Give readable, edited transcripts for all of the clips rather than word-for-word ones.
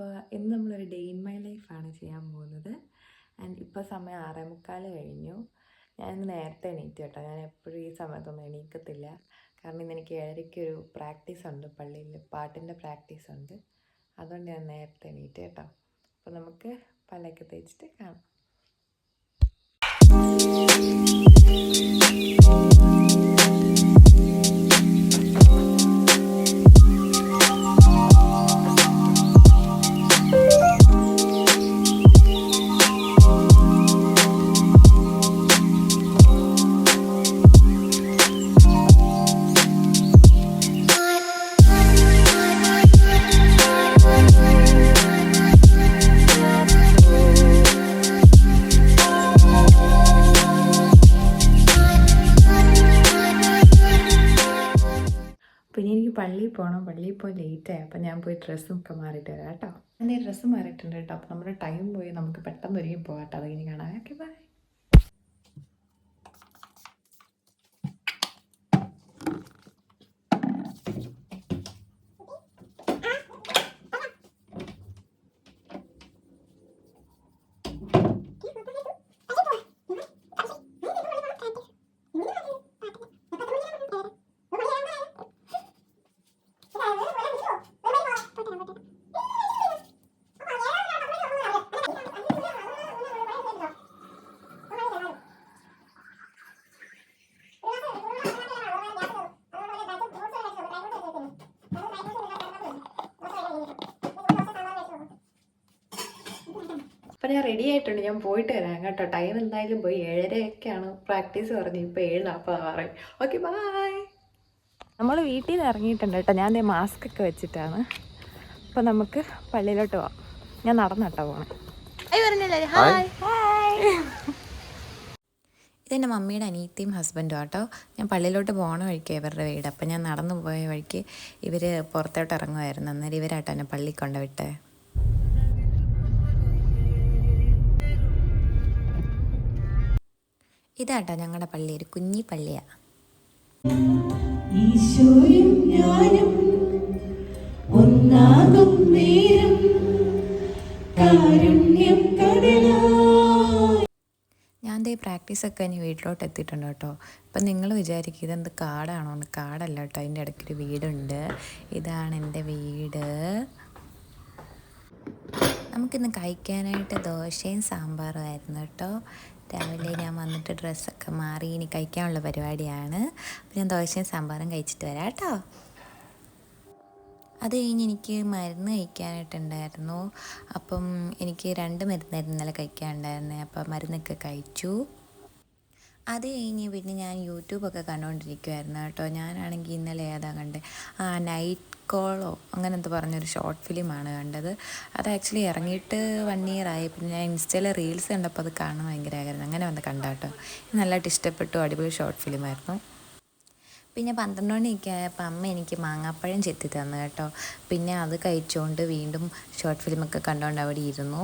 അപ്പോൾ ഇന്ന് നമ്മളൊരു ഡേ ഇൻ മൈ ലൈഫാണ് ചെയ്യാൻ പോകുന്നത്. ആൻഡ് ഇപ്പോൾ സമയം 6:45 കഴിഞ്ഞു. ഞാനിന്ന് നേരത്തെ എണീറ്റ് കേട്ടോ. ഞാൻ എപ്പോഴും ഈ സമയത്തൊന്നും എണീക്കത്തില്ല. കാരണം ഇന്ന് എനിക്ക് 7:30 പ്രാക്ടീസ് ഉണ്ട്, പള്ളിയിൽ പാട്ടിൻ്റെ പ്രാക്ടീസ് ഉണ്ട്. അതുകൊണ്ട് ഞാൻ നേരത്തെ എണീറ്റ് കേട്ടോ. അപ്പോൾ നമുക്ക് പല്ലൊക്കെ തേച്ചിട്ട് കാണാം. പിന്നെ എനിക്ക് പള്ളിയിൽ പോകണം. പള്ളിയിൽ പോയി ലേറ്റായി. അപ്പം ഞാൻ പോയി ഡ്രസ്സൊക്കെ മാറിയിട്ട് വരാം കേട്ടോ. എൻ്റെ ഡ്രസ്സ് മാറിയിട്ടുണ്ട് കേട്ടോ. അപ്പോൾ നമ്മുടെ ടൈം പോയി, നമുക്ക് പെട്ടെന്ന് ഒരുങ്ങി പോകാം കേട്ടോ. അതിന് കാണാം. Okay, bye. അപ്പം ഞാൻ റെഡി ആയിട്ടുണ്ട്. ഞാൻ പോയിട്ട് വരാം കേട്ടോ. ടൈം എന്തായാലും പോയി. 7:30 പ്രാക്ടീസ് പറഞ്ഞു. ഇപ്പോൾ 7:46. Okay, bye. നമ്മൾ വീട്ടിൽ നിന്ന് ഇറങ്ങിയിട്ടുണ്ട് കേട്ടോ. ഞാൻ മാസ്ക് ഒക്കെ വെച്ചിട്ടാണ്. അപ്പം നമുക്ക് പള്ളിയിലോട്ട് പോവാം. ഞാൻ നടന്നിട്ടോ പോകണം. Hi hi. ഇതെൻ്റെ മമ്മിയുടെ അനിയത്തിയും ഹസ്ബൻഡും കേട്ടോ. ഞാൻ പള്ളിയിലോട്ട് പോകണ വഴിക്ക് ഇവരുടെ വീട്. അപ്പം ഞാൻ നടന്നു പോയ വഴിക്ക് ഇവർ പുറത്തോട്ട് ഇറങ്ങുമായിരുന്നു. അന്നേരം ഇവരാട്ടോ എന്നെ പള്ളിയിൽ കൊണ്ടുവിട്ടേ. ഇതാട്ടോ ഞങ്ങളുടെ പള്ളി, ഒരു കുഞ്ഞി പള്ളിയാണ്. ഞാൻ ദേ പ്രാക്ടീസൊക്കെ ഇനി വീട്ടിലോട്ട് എത്തിയിട്ടുണ്ട് കേട്ടോ. ഇപ്പം നിങ്ങൾ വിചാരിക്കും ഇതെന്ത് കാടാണോ എന്ന്. കാടല്ല കേട്ടോ, അതിൻ്റെ ഇടയ്ക്കൊരു വീടുണ്ട്. ഇതാണ് എൻ്റെ വീട്. നമുക്കിന്ന് കഴിക്കാനായിട്ട് ദോശയും സാമ്പാറും ആയിരുന്നു കേട്ടോ. രാവിലെ ഞാൻ വന്നിട്ട് ഡ്രസ്സൊക്കെ മാറി ഇനി കഴിക്കാനുള്ള പരിപാടിയാണ്. അപ്പം ഞാൻ ദോശയും സാമ്പാറും കഴിച്ചിട്ട് വരാം കേട്ടോ. അത് കഴിഞ്ഞ് എനിക്ക് മരുന്ന് കഴിക്കാനായിട്ടുണ്ടായിരുന്നു. അപ്പം എനിക്ക് 2 മരുന്നായിരുന്നു ഇന്നലെ കഴിക്കാനുണ്ടായിരുന്നത്. അപ്പം മരുന്നൊക്കെ കഴിച്ചു. അത് കഴിഞ്ഞ് പിന്നെ ഞാൻ യൂട്യൂബൊക്കെ കണ്ടുകൊണ്ടിരിക്കുമായിരുന്നു കേട്ടോ. ഞാനാണെങ്കിൽ ഇന്നലെ ഏതാ കണ്ടത്, നൈറ്റ് കോളോ അങ്ങനെ എന്തോ പറഞ്ഞൊരു ഷോർട്ട് ഫിലിമാണ് കണ്ടത്. അത് ആക്ച്വലി ഇറങ്ങിയിട്ട് 1 year ആയി. പിന്നെ ഞാൻ ഇൻസ്റ്റയിലെ റീൽസ് കണ്ടപ്പോൾ അത് കാണാൻ ഭയങ്കര ആഗ്രഹം. അങ്ങനെ വന്ന് കണ്ടാട്ടോ. നല്ലതായിട്ട് ഇഷ്ടപ്പെട്ടു. അടിപൊളി ഷോർട്ട് ഫിലിമായിരുന്നു. പിന്നെ 12 മണിയൊക്കെ ആയപ്പോൾ അമ്മ എനിക്ക് മാങ്ങാപ്പഴം ചെത്തി തന്നു കേട്ടോ. പിന്നെ അത് കഴിച്ചുകൊണ്ട് വീണ്ടും ഷോർട്ട് ഫിലിമൊക്കെ കണ്ടുകൊണ്ട് അവിടെ ഇരുന്നു.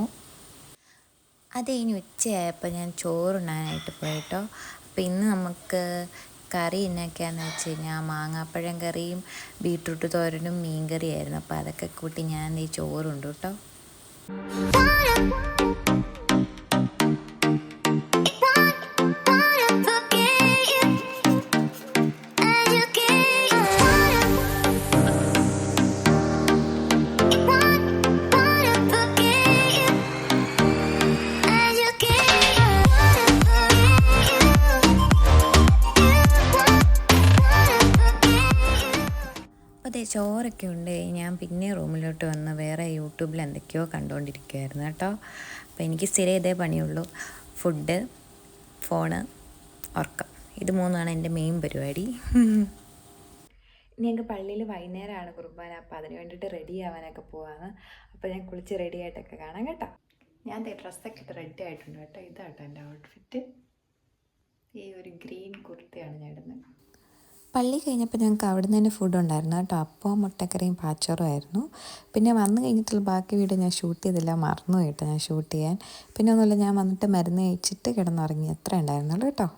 അത് കഴിഞ്ഞ് ഉച്ചയായപ്പോൾ ഞാൻ ചോറുണ്ണാനായിട്ട് പോയിട്ടോ. അപ്പോൾ ഇന്ന് നമുക്ക് കറി എന്നൊക്കെയാണെന്ന് വെച്ച് കഴിഞ്ഞാൽ മാങ്ങാപ്പഴം കറിയും ബീട്രൂട്ട് തോരനും മീൻ കറിയായിരുന്നു. അപ്പോൾ അതൊക്കെ കൂട്ടി ഞാൻ ഈ ചോറുണ്ട് കേട്ടോ. ചോറൊക്കെ ഉണ്ട്. ഞാൻ പിന്നെ റൂമിലോട്ട് വന്ന് വേറെ യൂട്യൂബിൽ എന്തൊക്കെയോ കണ്ടുകൊണ്ടിരിക്കുമായിരുന്നു കേട്ടോ. അപ്പോൾ എനിക്ക് സ്ഥിരം ഇതേ പണിയുള്ളൂ: ഫുഡ്, ഫോണ്, ഉറക്കം. ഇത് 3 എൻ്റെ മെയിൻ പരിപാടി. ഇനി ഞങ്ങൾക്ക് പള്ളിയിൽ വൈകുന്നേരമാണ് കുർബാന. അപ്പോൾ അതിന് വേണ്ടിയിട്ട് റെഡി ആവാനൊക്കെ പോവാണ്. അപ്പോൾ ഞാൻ കുളിച്ച് റെഡി ആയിട്ടൊക്കെ കാണാം കേട്ടോ. ഞാൻ ഡ്രസ്സൊക്കെ ഇട്ട് റെഡി ആയിട്ടുണ്ട് കേട്ടോ. ഇതാട്ടോ എൻ്റെ ഔട്ട്ഫിറ്റ്. ഈ ഒരു ഗ്രീൻ കുർത്തയാണ് ഞാൻ ഇടുന്നത്. പള്ളി കഴിഞ്ഞപ്പോൾ ഞങ്ങൾക്ക് അവിടെ നിന്ന് തന്നെ ഫുഡ് ഉണ്ടായിരുന്നു കേട്ടോ. അപ്പവും മുട്ടക്കറിയും പാച്ചോറും ആയിരുന്നു. പിന്നെ വന്നു കഴിഞ്ഞിട്ടുള്ള ബാക്കി വീഡിയോ ഞാൻ ഷൂട്ട് ചെയ്തില്ല, മറന്നു കേട്ടോ ഞാൻ ഷൂട്ട് ചെയ്യാൻ. പിന്നെ ഒന്നുമില്ല, ഞാൻ വന്നിട്ട് മരുന്ന് കഴിച്ചിട്ട് കിടന്നുറങ്ങി. അത്ര ഉണ്ടായിരുന്നുള്ളൂ കേട്ടോ.